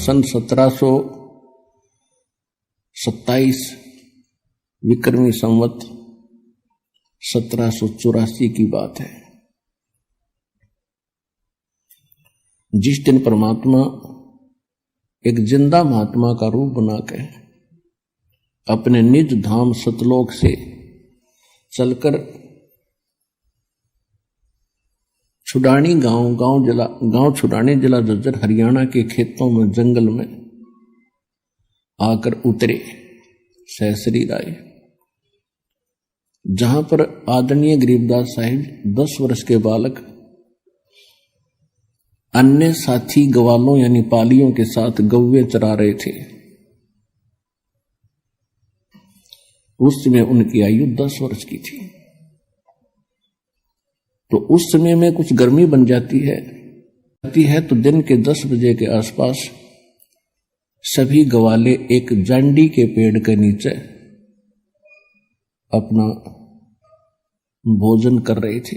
सन 1727 विक्रमी संवत 1784 की बात है। जिस दिन परमात्मा एक जिंदा महात्मा का रूप बनाकर अपने निज धाम सतलोक से चलकर छुडानी गांव छुडानी जिला झज्जर हरियाणा के खेतों में जंगल में आकर उतरे सहसरी आए, जहां पर आदरणीय गरीबदास साहिब 10 वर्ष के बालक अन्य साथी ग्वालों यानी पालियों के साथ गौवे चरा रहे थे। उस समय उनकी आयु 10 वर्ष की थी। तो उस समय में कुछ गर्मी बन जाती है तो दिन के 10 बजे के आसपास सभी ग्वाले एक जांडी के पेड़ के नीचे अपना भोजन कर रहे थे।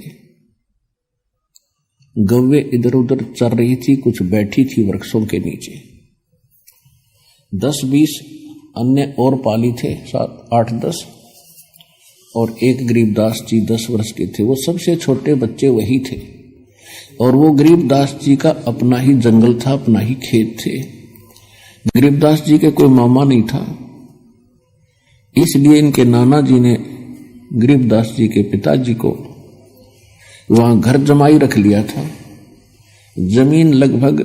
गौवे इधर उधर चल रही थी, कुछ बैठी थी वृक्षों के नीचे। 10-20 अन्य और पाली थे, 8-10, और एक गरीबदास जी 10 वर्ष के थे। वो सबसे छोटे बच्चे वही थे। और वो गरीबदास जी का अपना ही जंगल था, अपना ही खेत थे। गरीबदास जी के कोई मामा नहीं था, इसलिए इनके नाना जी ने गरीबदास जी के पिताजी को वहां घर जमाई रख लिया था। जमीन लगभग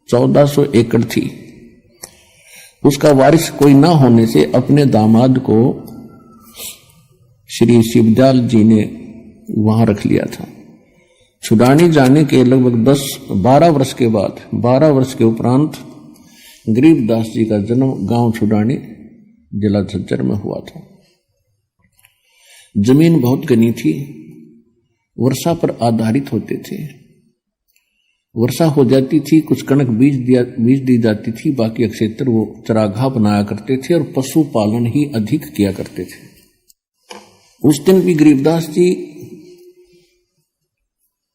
1400 एकड़ थी। उसका वारिस कोई ना होने से अपने दामाद को श्री शिवदयाल जी ने वहां रख लिया था। छुडानी जाने के लगभग 12 वर्ष के बाद, 12 वर्ष के उपरांत गरीबदास जी का जन्म गांव छुडानी जिला झज्जर में हुआ था। जमीन बहुत घनी थी, वर्षा पर आधारित होते थे। वर्षा हो जाती थी, कुछ कणक बीज दी जाती थी, बाकी क्षेत्र वो चरागाह बनाया करते थे और पशुपालन ही अधिक किया करते थे। उस दिन भी गरीबदास जी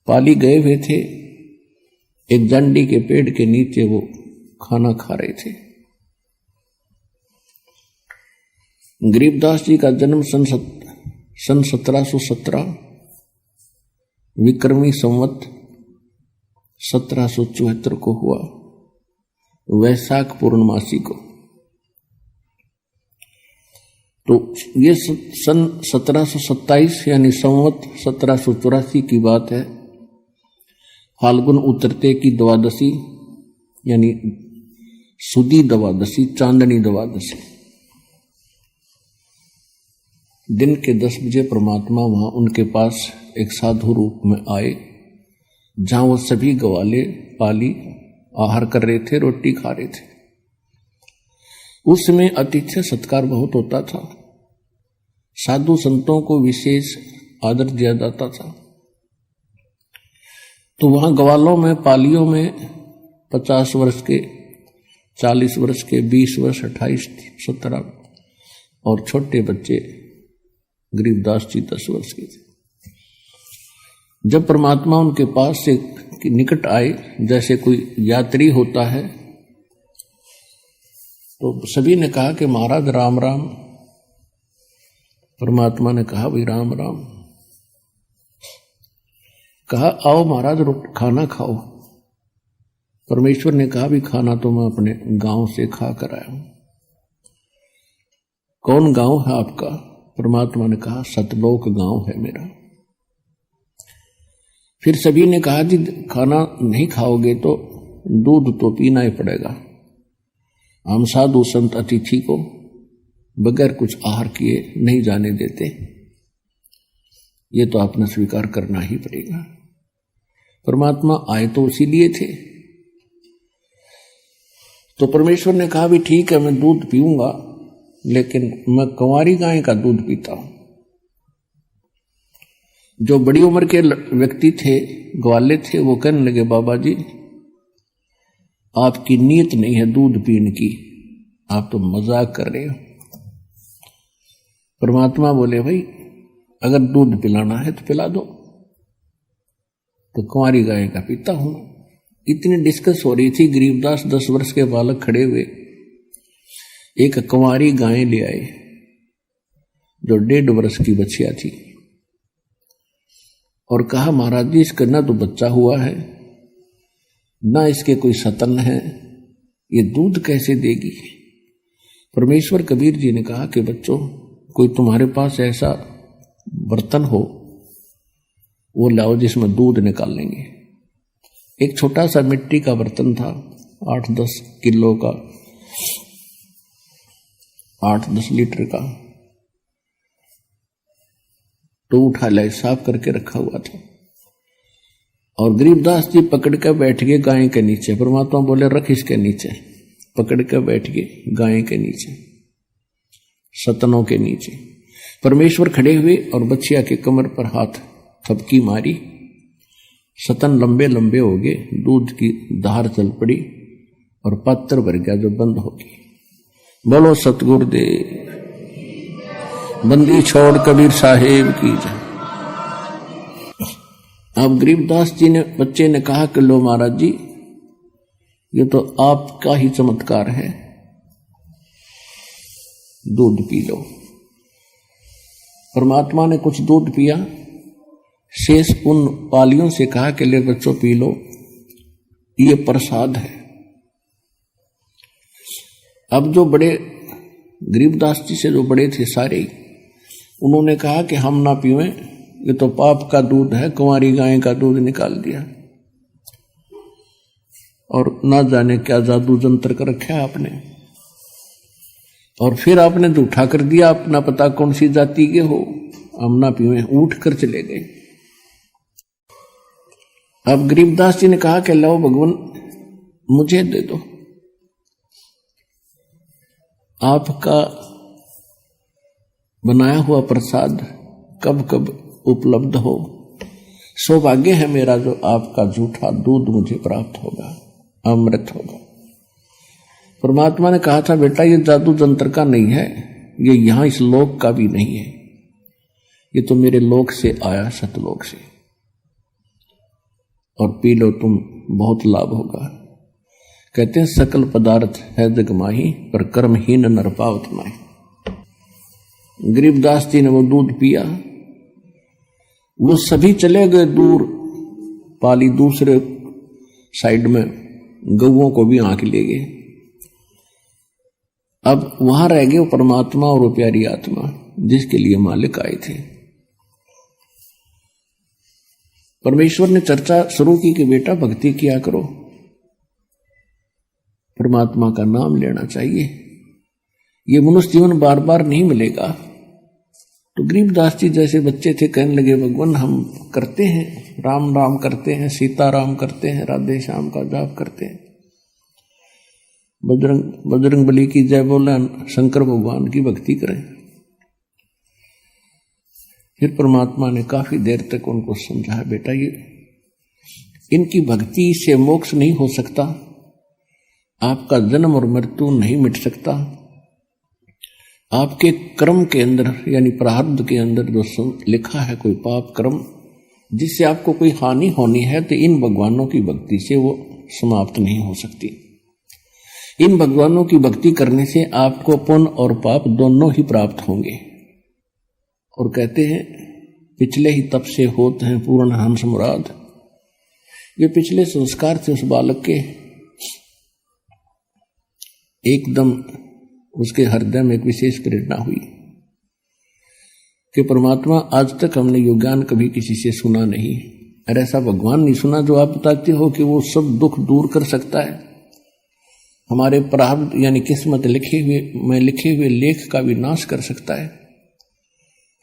पाली गए हुए थे। एक जांडी के पेड़ के नीचे वो खाना खा रहे थे। गरीबदास जी का जन्म सन 1717 विक्रमी संवत 1774 को हुआ, वैशाख पूर्णमासी को। तो ये सन 1727 यानी संवत 1784 की बात है। फाल्गुन उतरते की द्वादशी यानी सुदी द्वादशी, चांदनी द्वादशी, दिन के 10 बजे परमात्मा वहां उनके पास एक साधु रूप में आए, जहां वो सभी ग्वाले पाली आहार कर रहे थे, रोटी खा रहे थे। उस समय आतिथ्य सत्कार बहुत होता था। साधु संतों को विशेष आदर दिया जाता था। तो वहां ग्वालों में, पालियों में 50 वर्ष के, 40 वर्ष के, 20 वर्ष, 28, 17 और छोटे बच्चे गरीबदास जी 10 वर्ष के थे। जब परमात्मा उनके पास से निकट आए, जैसे कोई यात्री होता है, तो सभी ने कहा कि महाराज राम राम। परमात्मा ने कहा भाई राम राम। कहा आओ महाराज खाना खाओ। परमेश्वर ने कहा भी खाना तो मैं अपने गांव से खा कर आया हूं। कौन गांव है आपका? परमात्मा ने कहा सतलोक गांव है मेरा। फिर सभी ने कहा जी खाना नहीं खाओगे तो दूध तो पीना ही पड़ेगा। हम साधु संत अतिथि को बगैर कुछ आहार किए नहीं जाने देते, ये तो आपने स्वीकार करना ही पड़ेगा। परमात्मा आए तो इसीलिए थे। तो परमेश्वर ने कहा भी ठीक है, मैं दूध पीऊंगा, लेकिन मैं कंवारी गाय का दूध पीता हूं। जो बड़ी उम्र के व्यक्ति थे, ग्वाले थे, वो कहने लगे बाबा जी आपकी नीयत नहीं है दूध पीने की, आप तो मजाक कर रहे हो। परमात्मा बोले भाई अगर दूध पिलाना है तो पिला दो। तो कुंवारी गाय का पीता हूं, इतनी डिस्कस हो रही थी, गरीबदास 10 वर्ष के बालक खड़े हुए एक कुंवारी गाय ले आए जो 1.5 वर्ष की बच्चिया थी, और कहा महाराज जी इसका ना तो बच्चा हुआ है ना इसके कोई सतन है, ये दूध कैसे देगी। परमेश्वर कबीर जी ने कहा कि बच्चों, कोई तुम्हारे पास ऐसा बर्तन हो वो लाओ जिसमें दूध निकाल लेंगे। एक छोटा सा मिट्टी का बर्तन था, 8-10 किलो का, 8-10 लीटर का, तो उठा लाए, साफ करके रखा हुआ था। और गरीबदास जी पकड़ कर बैठ गए गाय के नीचे। परमात्मा बोले रख इसके नीचे, पकड़ कर बैठ गए गाय के नीचे, सतनों के नीचे। परमेश्वर खड़े हुए और बच्चिया के कमर पर हाथ थपकी मारी, सतन लंबे लंबे हो गए, दूध की धार चल पड़ी और पात्र भर गया जो बंद हो गई। बोलो सतगुरुदेव, बंदी छोड़ कबीर साहेब की जय। अब गरीबदास जी ने, बच्चे ने कहा कि लो महाराज जी, ये तो आपका ही चमत्कार है, दूध पी लो। परमात्मा ने कुछ दूध पिया, शेष उन पालियों से कहा कि ले बच्चों पी लो, ये प्रसाद है। अब जो बड़े गरीबदास जी से जो बड़े थे सारे, उन्होंने कहा कि हम ना पीवें, ये तो पाप का दूध है, कुंवारी गाय का दूध निकाल दिया और ना जाने क्या जादू जंतर कर रखा है आपने, और फिर आपने झूठा कर दिया, अपना पता कौन सी जाति के हो, हम ना पीवें। उठ कर चले गए। अब गरीबदास जी ने कहा कि लो भगवान मुझे दे दो, आपका बनाया हुआ प्रसाद कब कब उपलब्ध हो, सौभाग्य है मेरा जो आपका झूठा दूध मुझे प्राप्त होगा, अमृत होगा। परमात्मा ने कहा था बेटा ये जादू जंत्र का नहीं है, ये यहां इस लोक का भी नहीं है, ये तो मेरे लोक से आया, सतलोक से, और पी लो तुम, बहुत लाभ होगा। कहते हैं सकल पदार्थ है जग माही, पर कर्महीन नर पावत माही। गरीबदास जी ने वो दूध पिया, वो सभी चले गए दूर, पाली दूसरे साइड में गऊओं को भी आंख ले गए। अब वहां रह गए वो परमात्मा और वो प्यारी आत्मा जिसके लिए मालिक आए थे। परमेश्वर ने चर्चा शुरू की कि बेटा भक्ति किया करो, परमात्मा का नाम लेना चाहिए, ये मनुष्य जीवन बार बार नहीं मिलेगा। तो गरीबदास जी जैसे बच्चे थे कहने लगे भगवान हम करते हैं, राम राम करते हैं, सीता राम करते हैं, राधे श्याम का जाप करते हैं, बजरंग बली की जय बोले, शंकर भगवान की भक्ति करें। फिर परमात्मा ने काफी देर तक उनको समझाया बेटा ये इनकी भक्ति से मोक्ष नहीं हो सकता, आपका जन्म और मृत्यु नहीं मिट सकता, आपके कर्म के अंदर यानी प्रारब्ध के अंदर जो लिखा है कोई पाप कर्म जिससे आपको कोई हानि होनी है, तो इन भगवानों की भक्ति से वो समाप्त नहीं हो सकती। इन भगवानों की भक्ति करने से आपको पुण्य और पाप दोनों ही प्राप्त होंगे। और कहते हैं पिछले ही तप से होते हैं पूर्ण हंस मुराद। ये पिछले संस्कार थे उस बालक के, एकदम उसके हृदय में एक विशेष प्रेरणा हुई कि परमात्मा आज तक हमने यो ज्ञान कभी किसी से सुना नहीं, और ऐसा भगवान नहीं सुना जो आप बताते हो कि वो सब दुख दूर कर सकता है, हमारे प्रारब्ध यानी किस्मत लिखे हुए लेख का भी नाश कर सकता है,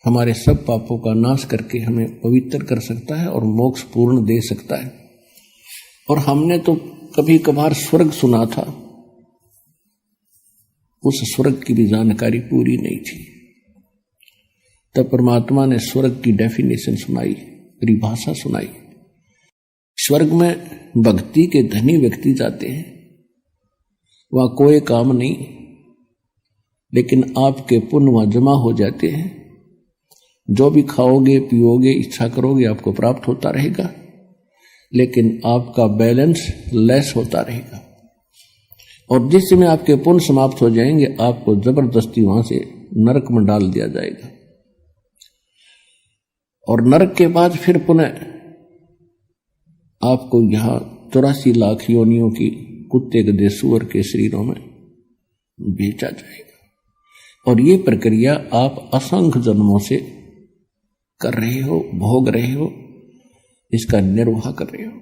हमारे सब पापों का नाश करके हमें पवित्र कर सकता है और मोक्ष पूर्ण दे सकता है। और हमने तो कभी कभार स्वर्ग सुना था, उस स्वर्ग की भी जानकारी पूरी नहीं थी। तब परमात्मा ने स्वर्ग की डेफिनेशन सुनाई, परिभाषा सुनाई। स्वर्ग में भक्ति के धनी व्यक्ति जाते हैं, वहां कोई काम नहीं, लेकिन आपके पुण्य वहां जमा हो जाते हैं, जो भी खाओगे पियोगे इच्छा करोगे आपको प्राप्त होता रहेगा। लेकिन आपका बैलेंस लेस होता रहेगा, और जिस समय आपके पुण्य समाप्त हो जाएंगे आपको जबरदस्ती वहां से नरक में डाल दिया जाएगा। और नरक के बाद फिर पुनः आपको यहां 84 लाख योनियों की कुत्ते गधे सूअर के शरीरों में बेचा जाएगा। और ये प्रक्रिया आप असंख्य जन्मों से कर रहे हो, भोग रहे हो, इसका निर्वाह कर रहे हो।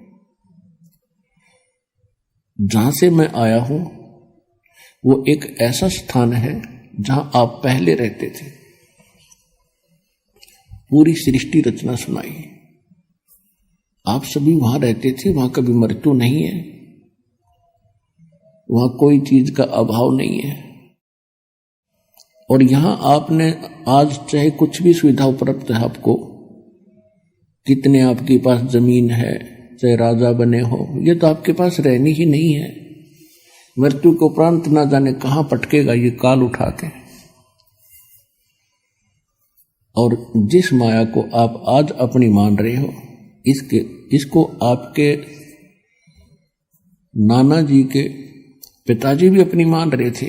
जहां से मैं आया हूं वो एक ऐसा स्थान है जहां आप पहले रहते थे। पूरी सृष्टि रचना सुनाई, आप सभी वहां रहते थे। वहां कभी मृत्यु नहीं है, वहां कोई चीज का अभाव नहीं है। और यहां आपने आज चाहे कुछ भी सुविधा उपलब्ध है आपको, कितने आपके पास जमीन है, चाहे राजा बने हो, ये तो आपके पास रहनी ही नहीं है। मृत्यु के उपरांत ना जाने कहां पटकेगा ये काल उठा के। और जिस माया को आप आज अपनी मान रहे हो, इसको आपके नाना जी के पिताजी भी अपनी मान रहे थे,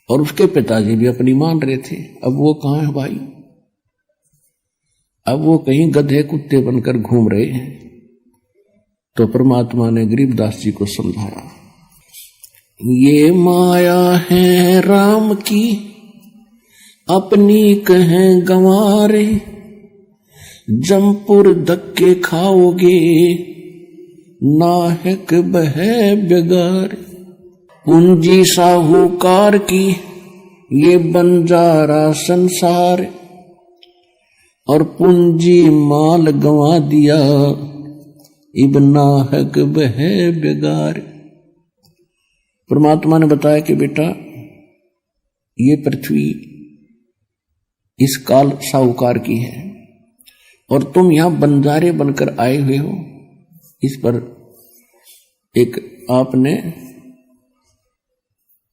और उसके पिताजी भी अपनी मान रहे थे। अब वो कहां है भाई? अब वो कहीं गधे कुत्ते बनकर घूम रहे हैं। तो परमात्मा ने गरीबदास जी को समझाया, ये माया है राम की अपनी कहें गंवारे, जमपुर धक्के खाओगे नाहक बहे बेगार। पूंजी साहूकार की ये बंजारा संसार, और पूंजी माल गंवा दिया इब नाहक बहे बेगार। परमात्मा ने बताया कि बेटा ये पृथ्वी इस काल साहूकार की है, और तुम यहां बंजारे बनकर आए हुए हो। इस पर एक आपने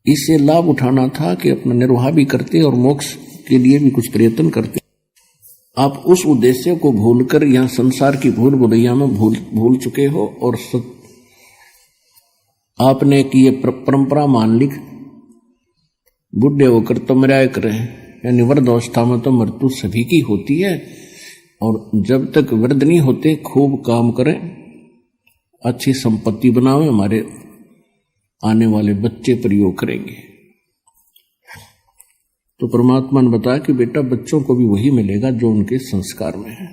इससे लाभ उठाना था कि अपना निर्वाह भी करते और मोक्ष के लिए भी कुछ प्रयत्न करते। आप उस उद्देश्य को भूलकर यहां संसार की भूल भुलैया में भूल चुके हो, और आपने कि ये परंपरा मान ली, बुढ़े होकर तो मराया करें, यानी वृद्ध अवस्था में तो मृत्यु सभी की होती है। और जब तक वृद्ध नहीं होते खूब काम करें, अच्छी संपत्ति बनावे, हमारे आने वाले बच्चे प्रयोग करेंगे। तो परमात्मा ने बताया कि बेटा बच्चों को भी वही मिलेगा जो उनके संस्कार में है।